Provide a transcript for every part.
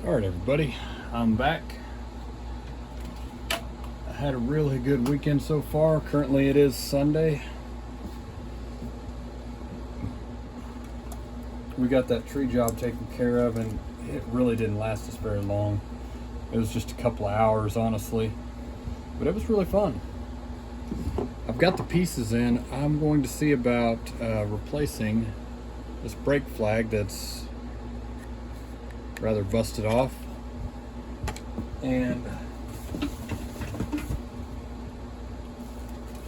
All right, everybody, I'm back. I had a really good weekend so far. Currently it is Sunday. We got that tree job taken care of, and it really didn't last us very long. It was just a couple of hours, honestly, but it was really fun. I've got the pieces in. I'm going to see about replacing this brake flag that's rather busted off, and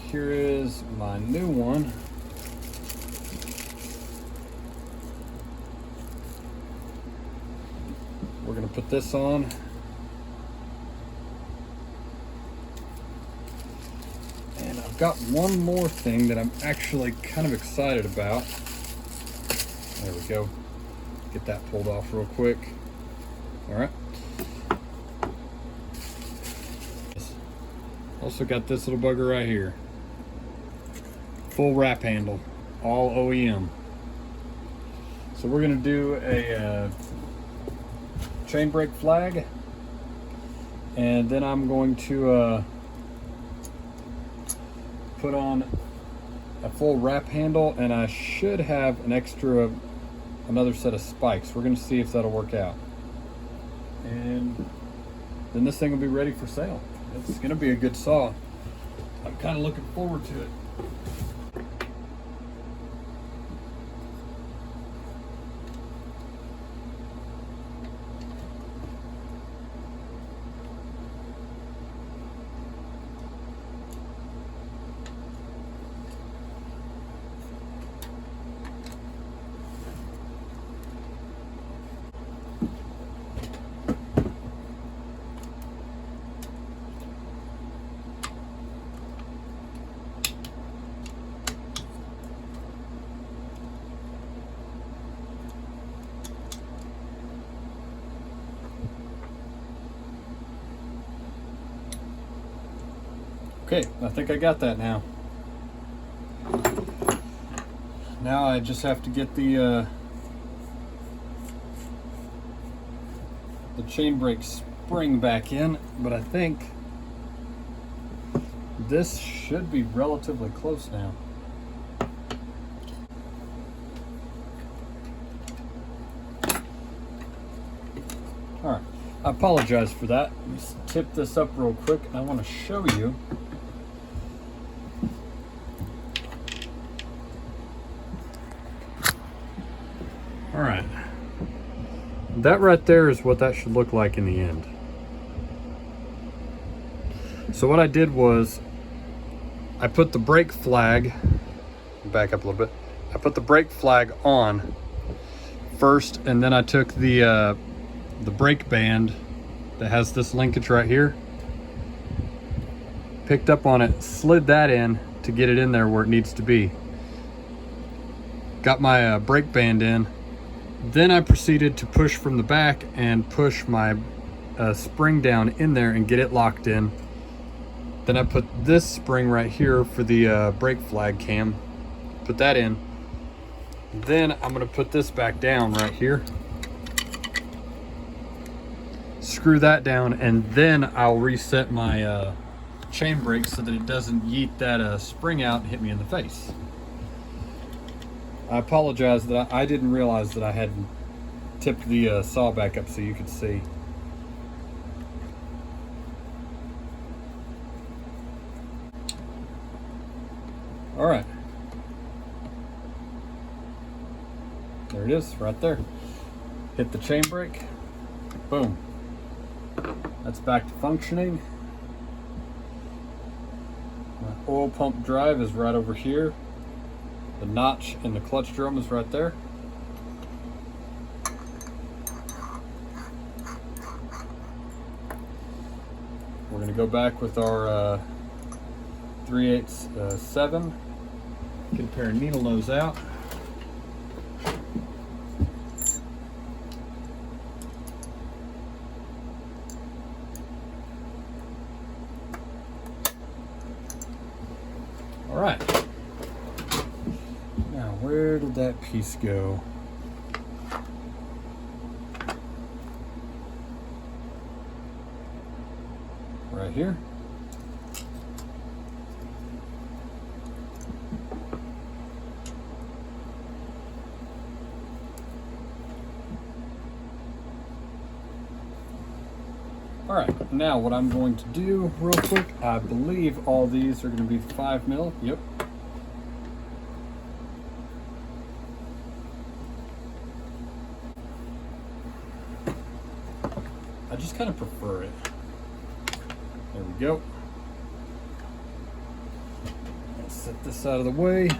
here is my new one. We're going to put this on. And I've got one more thing that I'm actually kind of excited about. There we go. Get that pulled off real quick. All right. Also got this little bugger right here. Full wrap handle, all OEM. So we're gonna do a chain brake flag, and then I'm going to put on a full wrap handle, and I should have another set of spikes. We're gonna see if that'll work out. And then this thing will be ready for sale. It's gonna be a good saw. I'm kind of looking forward to it. Okay, I think I got that now. Now I just have to get the chain brake spring back in, but I think this should be relatively close now. All right, I apologize for that. Let me tip this up real quick. I want to show you. All right, that right there is what that should look like in the end. So what I did was I put the brake flag, back up a little bit, I put the brake flag on first, and then I took the brake band that has this linkage right here, picked up on it, slid that in to get it in there where it needs to be. Got my brake band in. Then I proceeded to push from the back and push my spring down in there and get it locked in. Then I put this spring right here for the brake flag cam, put that in. Then I'm gonna put this back down right here, screw that down, and then I'll reset my chain brake so that it doesn't yeet that spring out and hit me in the face. I apologize that I didn't realize that I had tipped the saw back up so you could see. All right. There it is, right there. Hit the chain brake. Boom. That's back to functioning. My oil pump drive is right over here. The notch in the clutch drum is right there. We're going to go back with our 3/8 7. Get a pair of needle nose out. All right. Now, where did that piece go? right here. All right, now what I'm going to do real quick, I believe all these are going to be 5 mil. Yep. I just kind of prefer it. There we go. Let's set this out of the way.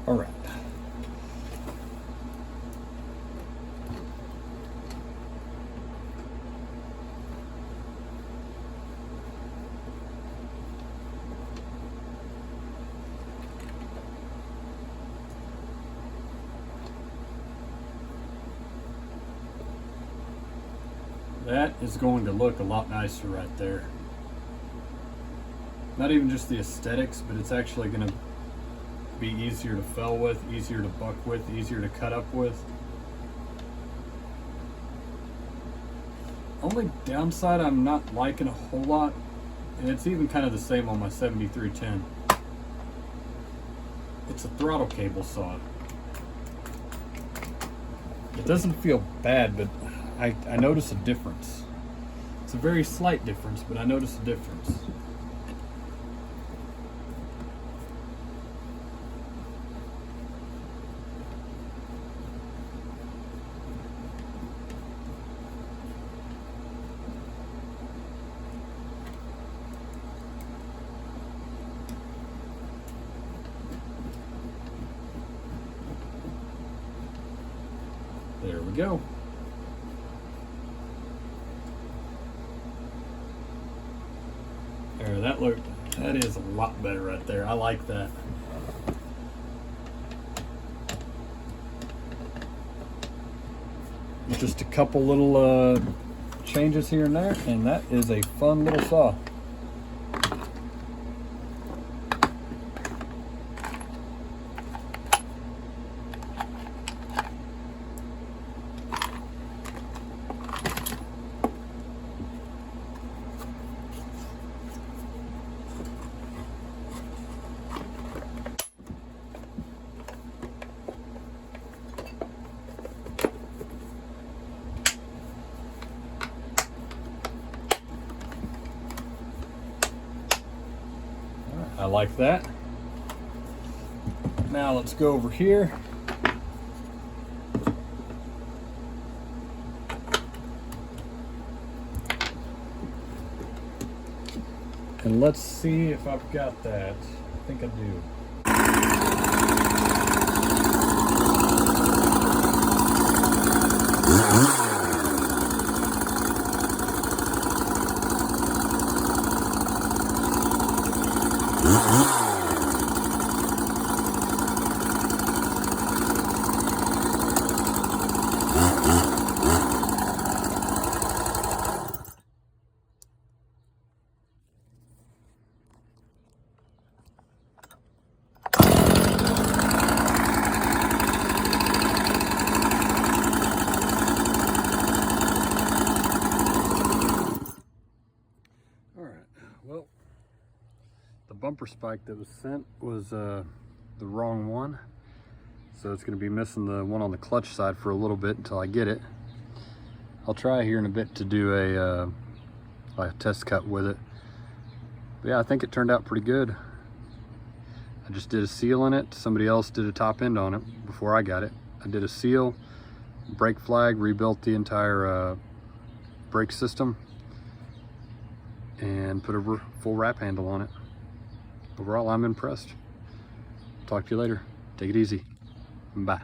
All right. That is going to look a lot nicer right there. Not even just the aesthetics, but it's actually going to be easier to fell with, easier to buck with, easier to cut up with. Only downside I'm not liking a whole lot, and it's even kind of the same on my 7310. It's a throttle cable saw. It doesn't feel bad, but I notice a difference. It's a very slight difference, but I notice a difference. There we go. There, that is a lot better right there. I like that. Just a couple little changes here and there, and that is a fun little saw. I like that. Now let's go over here. And let's see if I've got that. I think I do. Well, the bumper spike that was sent was the wrong one, so it's going to be missing the one on the clutch side for a little bit until I get it. I'll try here in a bit to do a test cut with it. But yeah, I think it turned out pretty good. I just did a seal in it. Somebody else did a top end on it before I got it. I did a seal, brake flag, rebuilt the entire brake system, and put a full wrap handle on it. Overall, I'm impressed. Talk to you later. Take it easy. Bye.